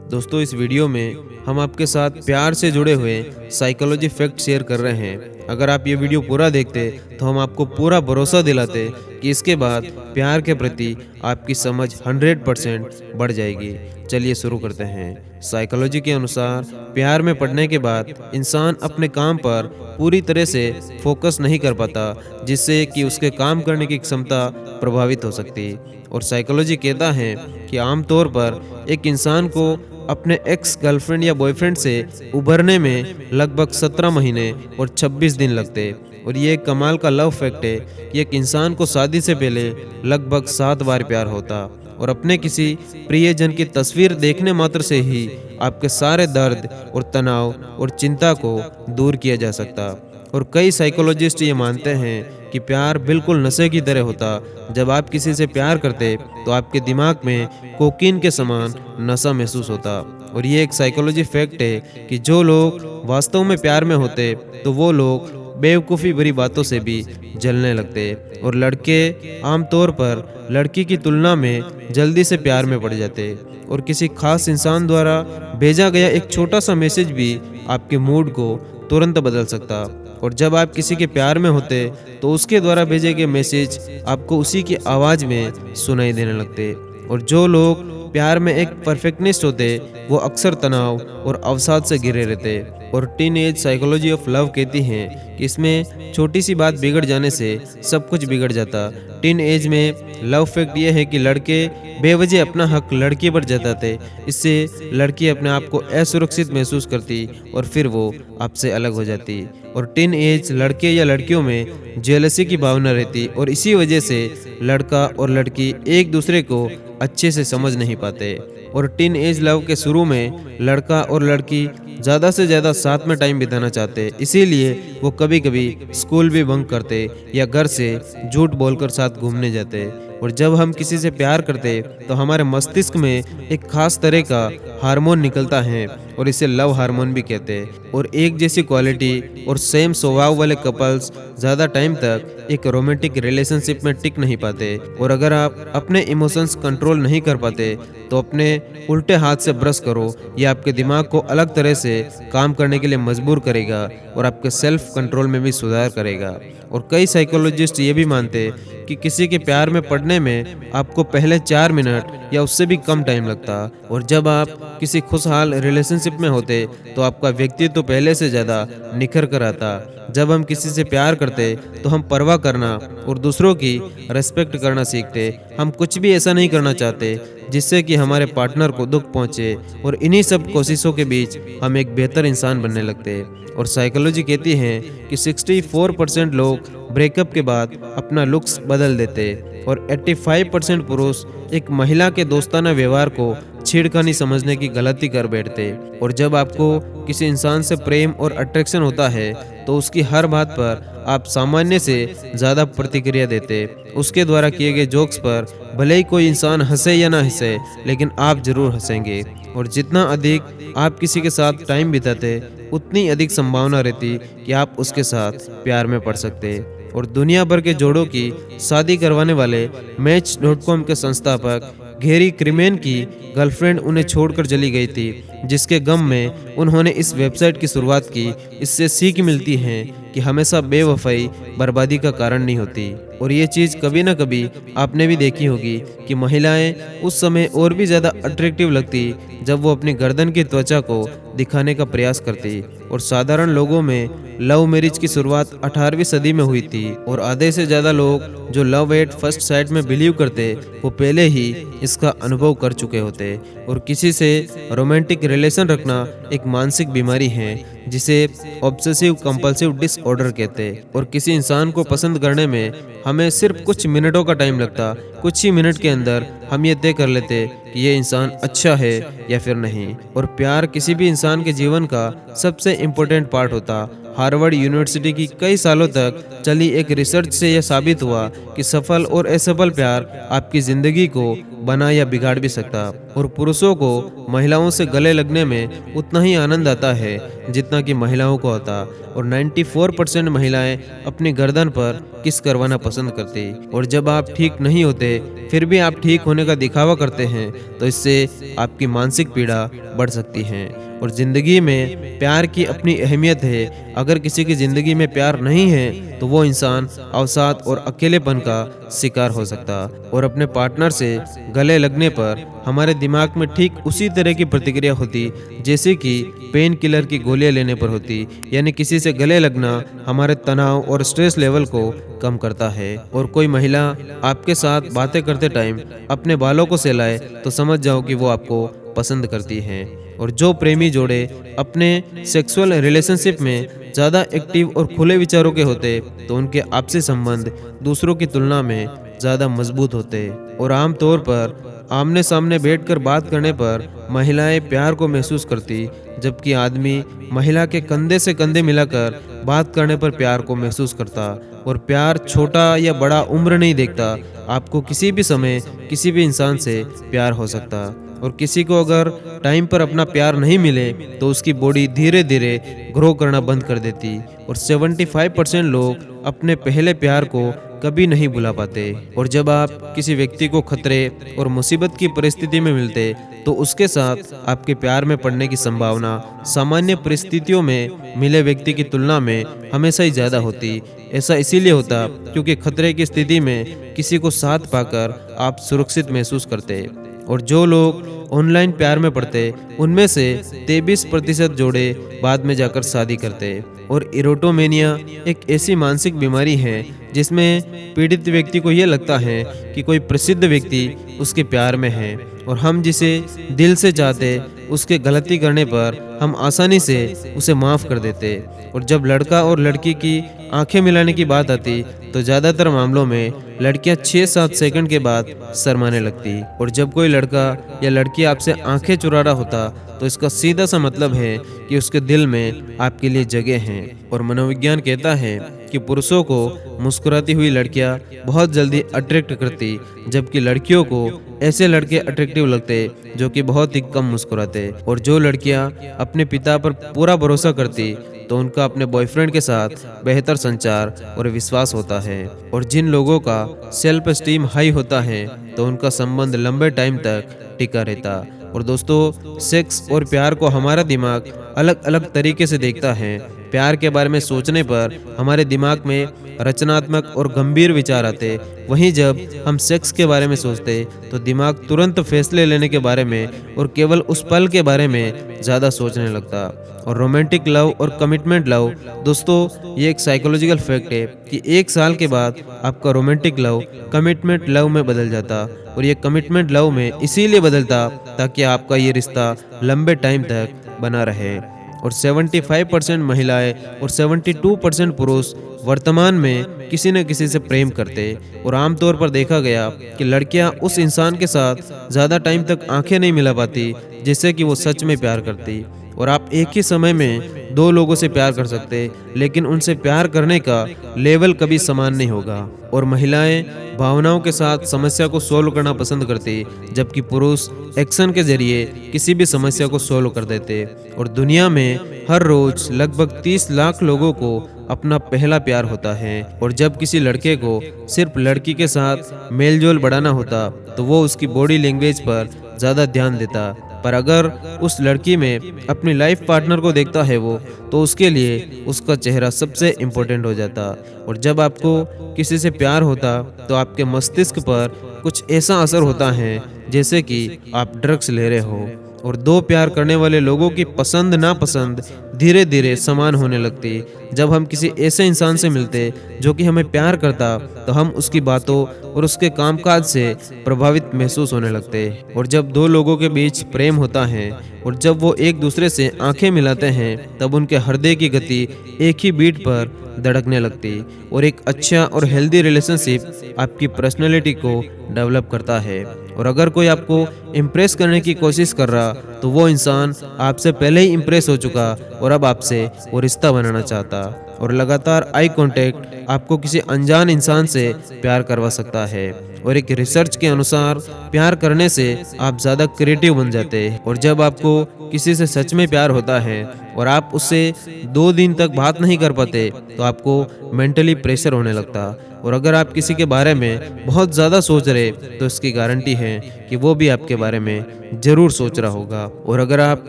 दोस्तों, इस वीडियो में हम आपके साथ प्यार से जुड़े हुए साइकोलॉजी फैक्ट शेयर कर रहे हैं। अगर आप ये वीडियो पूरा देखते तो हम आपको पूरा भरोसा दिलाते कि इसके बाद प्यार के प्रति आपकी समझ 100% बढ़ जाएगी। चलिए शुरू करते हैं। साइकोलॉजी के अनुसार प्यार में पड़ने के बाद इंसान अपने काम पर पूरी तरह से फोकस नहीं कर पाता, जिससे कि उसके काम करने की क्षमता प्रभावित हो सकती। और साइकोलॉजी कहता है कि आमतौर पर एक इंसान को अपने एक्स गर्लफ्रेंड या बॉयफ्रेंड से उभरने में लगभग 17 महीने और 26 दिन लगते। और ये एक कमाल का लव फैक्ट है कि एक इंसान को शादी से पहले लगभग 7 बार प्यार होता और अपने किसी प्रियजन की तस्वीर देखने मात्र से ही आपके सारे दर्द और तनाव और चिंता को दूर किया जा सकता। और कई साइकोलॉजिस्ट ये मानते हैं कि प्यार बिल्कुल नशे की तरह होता। जब आप किसी से प्यार करते तो आपके दिमाग में कोकीन के समान नशा महसूस होता। और ये एक साइकोलॉजी फैक्ट है कि जो लोग वास्तव में प्यार में होते तो वो लोग बेवकूफ़ी भरी बातों से भी जलने लगते। और लड़के आमतौर पर लड़की की तुलना में जल्दी से प्यार में पड़ जाते। और किसी खास इंसान द्वारा भेजा गया एक छोटा सा मैसेज भी आपके मूड को तुरंत बदल सकता। और जब आप किसी के प्यार में होते तो उसके द्वारा भेजे गए मैसेज आपको उसी की आवाज़ में सुनाई देने लगते। और जो लोग प्यार में एक परफेक्टनिस्ट होते वो अक्सर तनाव और अवसाद से घिरे रहते। और teen age psychology of love कहती है कि इसमें छोटी सी बात बिगड़ जाने से सब कुछ बिगड़ जाता। टीन एज में लव फैक्ट ये है कि लड़के बेवजह अपना हक लड़की पर जताते। इससे लड़की अपने आप को असुरक्षित महसूस करती और फिर वो आपसे अलग हो जाती। और टीन एज लड़के या लड़कियों में जेलसी की भावना रहती और इसी वजह से लड़का और लड़की एक दूसरे को अच्छे से समझ नहीं पाते। और टीन एज लव के शुरू में लड़का और लड़की ज़्यादा से ज़्यादा साथ में टाइम बिताना चाहते, इसीलिए वो कभी कभी स्कूल भी बंक करते या घर से झूठ बोलकर साथ घूमने जाते। और जब हम किसी से प्यार करते तो हमारे मस्तिष्क में एक खास तरह का हार्मोन निकलता है और इसे लव हार्मोन भी कहते हैं। और एक जैसी क्वालिटी और सेम स्वभाव वाले कपल्स ज़्यादा टाइम तक एक रोमांटिक रिलेशनशिप में टिक नहीं पाते। और अगर आप अपने इमोशंस कंट्रोल नहीं कर पाते तो अपने उल्टे हाथ से ब्रश करो, यह आपके दिमाग को अलग तरह से काम करने के लिए मजबूर करेगा और आपके सेल्फ कंट्रोल में भी सुधार करेगा। और कई साइकोलॉजिस्ट ये भी मानते कि किसी के प्यार में पड़ने में आपको पहले 4 मिनट या उससे भी कम टाइम लगता। और जब आप किसी खुशहाल रिलेशनशिप में होते तो आपका व्यक्तित्व तो पहले से ज़्यादा निखर कर आता। जब हम किसी से प्यार करते तो हम परवाह करना और दूसरों की रेस्पेक्ट करना सीखते। हम कुछ भी ऐसा नहीं करना चाहते जिससे कि हमारे पार्टनर को दुख पहुंचे। और इन्हीं सब कोशिशों के बीच हम एक बेहतर इंसान बनने लगते। और साइकोलॉजी कहती है कि 64% लोग ब्रेकअप के बाद अपना लुक्स बदल देते और 85% पुरुष एक महिला के दोस्ताना व्यवहार को छेड़खानी समझने की गलती कर बैठते। और जब आपको किसी इंसान से प्रेम और अट्रैक्शन होता है तो उसकी हर बात पर आप सामान्य से ज़्यादा प्रतिक्रिया देते। उसके द्वारा किए गए जोक्स पर भले ही कोई इंसान हंसे या ना हंसे, लेकिन आप जरूर हंसेंगे। और जितना अधिक आप किसी के साथ टाइम बिताते उतनी अधिक संभावना रहती कि आप उसके साथ प्यार में पड़ सकते। और दुनिया भर के जोड़ों की शादी करवाने वाले Match.com के संस्थापक गैरी क्रिमेन की गर्लफ्रेंड उन्हें छोड़कर चली गई थी, जिसके गम में उन्होंने इस वेबसाइट की शुरुआत की। इससे सीख मिलती है कि हमेशा बेवफाई बर्बादी का कारण नहीं होती। और ये चीज़ कभी ना कभी आपने भी देखी होगी कि महिलाएं उस समय और भी ज़्यादा अट्रैक्टिव लगती जब वो अपनी गर्दन की त्वचा को दिखाने का प्रयास करती। और साधारण लोगों में लव मैरिज की शुरुआत 18वीं सदी में हुई थी। और आधे से ज़्यादा लोग जो लव एट फर्स्ट साइट में बिलीव करते वो पहले ही इसका अनुभव कर चुके होते। और किसी से रोमांटिक रिलेशन रखना एक मानसिक बीमारी है जिसे ऑब्सेसिव कंपल्सिव डिसऑर्डर कहते हैं। और किसी इंसान को पसंद करने में हमें सिर्फ कुछ मिनटों का टाइम लगता। कुछ ही मिनट के अंदर हम ये तय कर लेते कि ये इंसान अच्छा है या फिर नहीं। और प्यार किसी भी इंसान के जीवन का सबसे इम्पोर्टेंट पार्ट होता। हार्वर्ड यूनिवर्सिटी की कई सालों तक चली एक रिसर्च से यह साबित हुआ कि सफल और असफल प्यार आपकी ज़िंदगी को बना या बिगाड़ भी सकता। और पुरुषों को महिलाओं से गले लगने में उतना ही आनंद आता है जितना कि महिलाओं को आता। और 94% महिलाएं अपनी गर्दन पर किस करवाना पसंद करती। और जब आप ठीक नहीं होते फिर भी आप ठीक होने का दिखावा करते हैं तो इससे आपकी मानसिक पीड़ा बढ़ सकती है। और जिंदगी में प्यार की अपनी अहमियत है। अगर किसी की जिंदगी में प्यार नहीं है तो वो इंसान अवसाद और अकेलेपन का शिकार हो सकता। और अपने पार्टनर से गले लगने पर हमारे दिमाग में ठीक उसी तरह की प्रतिक्रिया होती जैसे कि पेन किलर की गोलियां लेने पर होती। यानी किसी से गले लगना हमारे तनाव और स्ट्रेस लेवल को कम करता है। और कोई महिला आपके साथ बातें करते टाइम अपने बालों को सहलाए तो समझ जाओ कि वो आपको पसंद करती हैं। और जो प्रेमी जोड़े अपने सेक्सुअल रिलेशनशिप में ज़्यादा एक्टिव और खुले विचारों के होते तो उनके आपसी संबंध दूसरों की तुलना में ज़्यादा मजबूत होते। और आमतौर पर आमने सामने बैठकर बात करने पर महिलाएं प्यार को महसूस करती जबकि आदमी महिला के कंधे से कंधे मिलाकर बात करने पर प्यार को महसूस करता। और प्यार छोटा या बड़ा उम्र नहीं देखता। आपको किसी भी समय किसी भी इंसान से प्यार हो सकता। और किसी को अगर टाइम पर अपना प्यार नहीं मिले तो उसकी बॉडी धीरे धीरे ग्रो करना बंद कर देती। और 75% लोग अपने पहले प्यार को कभी नहीं भुला पाते। और जब आप किसी व्यक्ति को खतरे और मुसीबत की परिस्थिति में मिलते तो उसके साथ आपके प्यार में पड़ने की संभावना सामान्य परिस्थितियों में मिले व्यक्ति की तुलना में हमेशा ही ज़्यादा होती। ऐसा इसीलिए होता क्योंकि खतरे की स्थिति में किसी को साथ पाकर आप सुरक्षित महसूस करते। और जो लोग ऑनलाइन प्यार में पड़ते उनमें से 23% जोड़े बाद में जाकर शादी करते। और इरोटोमेनिया एक ऐसी मानसिक बीमारी है जिसमें पीड़ित व्यक्ति को यह लगता है कि कोई प्रसिद्ध व्यक्ति उसके प्यार में है और हम जिसे दिल से चाहते उसके गलती करने पर हम आसानी से उसे माफ़ कर देते। और जब लड़का और लड़की की आंखें मिलाने की बात आती तो ज़्यादातर मामलों में लड़कियां 6-7 सेकंड के बाद शर्माने लगती। और जब कोई लड़का या लड़की आपसे आंखें चुरा रहा होता तो इसका सीधा सा मतलब है कि उसके दिल में आपके लिए जगह है। और मनोविज्ञान कहता है कि पुरुषों को मुस्कुराती हुई लड़कियां बहुत जल्दी अट्रैक्ट करती जबकि लड़कियों को ऐसे लड़के अट्रैक्टिव लगते जो कि बहुत ही कम मुस्कुराते। और जो लड़कियां अपने पिता पर पूरा भरोसा करती तो उनका अपने बॉयफ्रेंड के साथ बेहतर संचार और विश्वास होता है। और जिन लोगों का सेल्फ एस्टीम हाई होता है तो उनका संबंध लंबे टाइम तक टिका रहता। और दोस्तों, सेक्स और प्यार को हमारा दिमाग अलग अलग तरीके से देखता है। प्यार के बारे में सोचने पर हमारे दिमाग में रचनात्मक और गंभीर विचार आते। वहीं जब हम सेक्स के बारे में सोचते तो दिमाग तुरंत फैसले लेने के बारे में और केवल उस पल के बारे में ज़्यादा सोचने लगता। और रोमांटिक लव और कमिटमेंट लव, दोस्तों ये एक साइकोलॉजिकल फैक्ट है कि 1 साल के बाद आपका रोमांटिक लव कमिटमेंट लव में बदल जाता। और ये कमिटमेंट लव में इसीलिए बदलता ताकि आपका ये रिश्ता लंबे टाइम तक बना रहे। और 75% महिलाएं और 72% पुरुष वर्तमान में किसी न किसी से प्रेम करते। और आमतौर पर देखा गया कि लड़कियां उस इंसान के साथ ज़्यादा टाइम तक आंखें नहीं मिला पाती जिससे कि वो सच में प्यार करती। और आप एक ही समय में 2 लोगों से प्यार कर सकते लेकिन उनसे प्यार करने का लेवल कभी समान नहीं होगा। और महिलाएं भावनाओं के साथ समस्या को सॉल्व करना पसंद करती जबकि पुरुष एक्शन के जरिए किसी भी समस्या को सॉल्व कर देते। और दुनिया में हर रोज लगभग 30 लाख लोगों को अपना पहला प्यार होता है। और जब किसी लड़के को सिर्फ लड़की के साथ मेलजोल बढ़ाना होता तो वो उसकी बॉडी लैंग्वेज पर ज़्यादा ध्यान देता। पर अगर उस लड़की में अपनी लाइफ पार्टनर को देखता है वो तो उसके लिए उसका चेहरा सबसे इम्पोर्टेंट हो जाता। और जब आपको किसी से प्यार होता तो आपके मस्तिष्क पर कुछ ऐसा असर होता है जैसे कि आप ड्रग्स ले रहे हो। और 2 प्यार करने वाले लोगों की पसंद नापसंद धीरे धीरे समान होने लगती। जब हम किसी ऐसे इंसान से मिलते जो कि हमें प्यार करता तो हम उसकी बातों और उसके कामकाज से प्रभावित महसूस होने लगते। और जब 2 लोगों के बीच प्रेम होता है और जब वो एक दूसरे से आंखें मिलाते हैं तब उनके हृदय की गति एक ही बीट पर धड़कने लगती। और एक अच्छा और हेल्दी रिलेशनशिप आपकी पर्सनैलिटी को डेवलप करता है। और अगर कोई आपको इम्प्रेस करने की कोशिश कर रहा तो वो इंसान आपसे पहले ही इम्प्रेस हो चुका और अब आपसे वो रिश्ता बनाना चाहता। और लगातार आई कांटेक्ट आपको किसी अनजान इंसान से प्यार करवा सकता है। और एक रिसर्च के अनुसार प्यार करने से आप ज़्यादा क्रिएटिव बन जाते हैं। और जब आपको किसी से सच में प्यार होता है और आप उससे 2 दिन तक बात नहीं कर पाते तो आपको मेंटली प्रेशर होने लगता। और अगर आप किसी के बारे में बहुत ज़्यादा सोच रहे तो इसकी गारंटी है कि वो भी आपके बारे में ज़रूर सोच रहा होगा। और अगर आप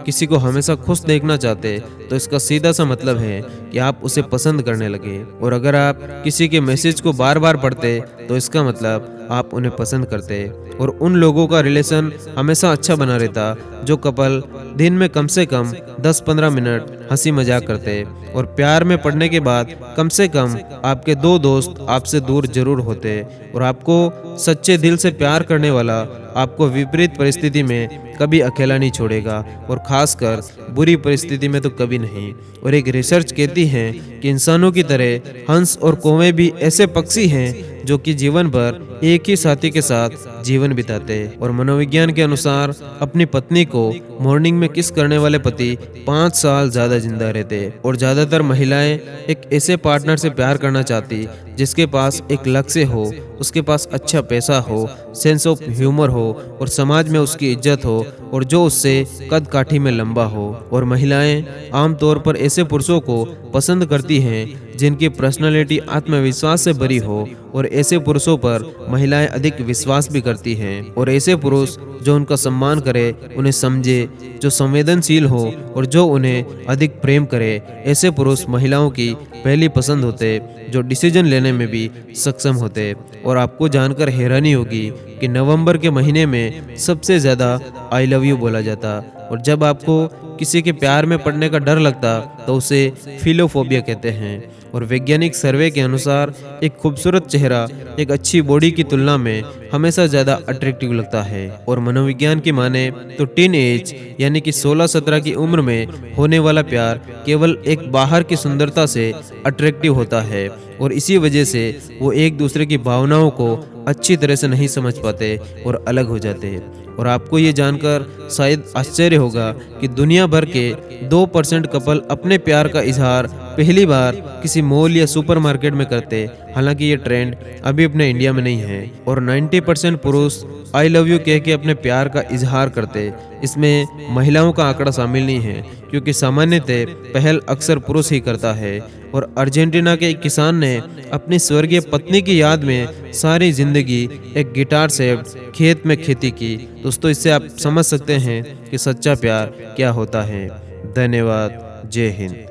किसी को हमेशा खुश देखना चाहते तो इसका सीधा सा मतलब है कि आप उसे पसंद करने लगे। और अगर आप किसी के मैसेज को बार बार पढ़ते तो इसका मतलब आप उन्हें पसंद करते। और उन लोगों का रिलेशन हमेशा अच्छा बना रहता जो कपल दिन में कम से कम 10-15 मिनट हंसी मजाक करते। और प्यार में पड़ने के बाद कम से कम आपके 2 दोस्त आपसे दूर जरूर होते। और आपको सच्चे दिल से प्यार करने वाला आपको विपरीत परिस्थिति में कभी अकेला नहीं छोड़ेगा, और खासकर बुरी परिस्थिति में तो कभी नहीं। और एक रिसर्च कहती है कि इंसानों की तरह हंस और कौवे भी ऐसे पक्षी हैं जो कि जीवन भर एक ही साथी के साथ जीवन बिताते हैं। और मनोविज्ञान के अनुसार अपनी पत्नी को मॉर्निंग में किस करने वाले पति 5 साल ज्यादा जिंदा रहते। और ज्यादातर महिलाएं एक ऐसे पार्टनर से प्यार करना चाहती जिसके पास एक लक्ष्य हो, उसके पास अच्छा पैसा हो, सेंस ऑफ ह्यूमर हो और समाज में उसकी इज्जत हो, और जो उससे कद काठी में लंबा हो। और महिलाएं आमतौर पर ऐसे पुरुषों को पसंद करती हैं जिनकी पर्सनालिटी आत्मविश्वास से भरी हो, और ऐसे पुरुषों पर महिलाएं अधिक विश्वास भी करती हैं। और ऐसे पुरुष जो उनका सम्मान करे, उन्हें समझे, जो संवेदनशील हो और जो उन्हें अधिक प्रेम करे, ऐसे पुरुष महिलाओं की पहली पसंद होते जो डिसीजन लेने में भी सक्षम होते। और आपको जानकर हैरानी होगी कि नवंबर के महीने में सबसे ज़्यादा आई लव यू बोला जाता। और जब आपको किसी के प्यार में पड़ने का डर लगता तो उसे फिलोफोबिया कहते हैं। और वैज्ञानिक सर्वे के अनुसार एक खूबसूरत चेहरा एक अच्छी बॉडी की तुलना में हमेशा ज़्यादा अट्रैक्टिव लगता है। और मनोविज्ञान की माने तो टीन एज यानी कि 16-17 की उम्र में होने वाला प्यार केवल एक बाहर की सुंदरता से अट्रैक्टिव होता है, और इसी वजह से वो एक दूसरे की भावनाओं को अच्छी तरह से नहीं समझ पाते और अलग हो जाते हैं। और आपको ये जानकर शायद आश्चर्य होगा कि दुनिया भर के 2% कपल अपने प्यार का इजहार पहली बार किसी मॉल या सुपरमार्केट में करते। हालांकि ये ट्रेंड अभी अपने इंडिया में नहीं है। और 90% पुरुष आई लव यू कह के अपने प्यार का इजहार करते। इसमें महिलाओं का आंकड़ा शामिल नहीं है क्योंकि सामान्यतः पहल अक्सर पुरुष ही करता है। और अर्जेंटीना के एक किसान ने अपनी स्वर्गीय पत्नी की याद में सारी जिंदगी एक गिटार से खेत में खेती की। दोस्तों, इससे आप समझ सकते हैं कि सच्चा प्यार क्या होता है। धन्यवाद। जय हिंद।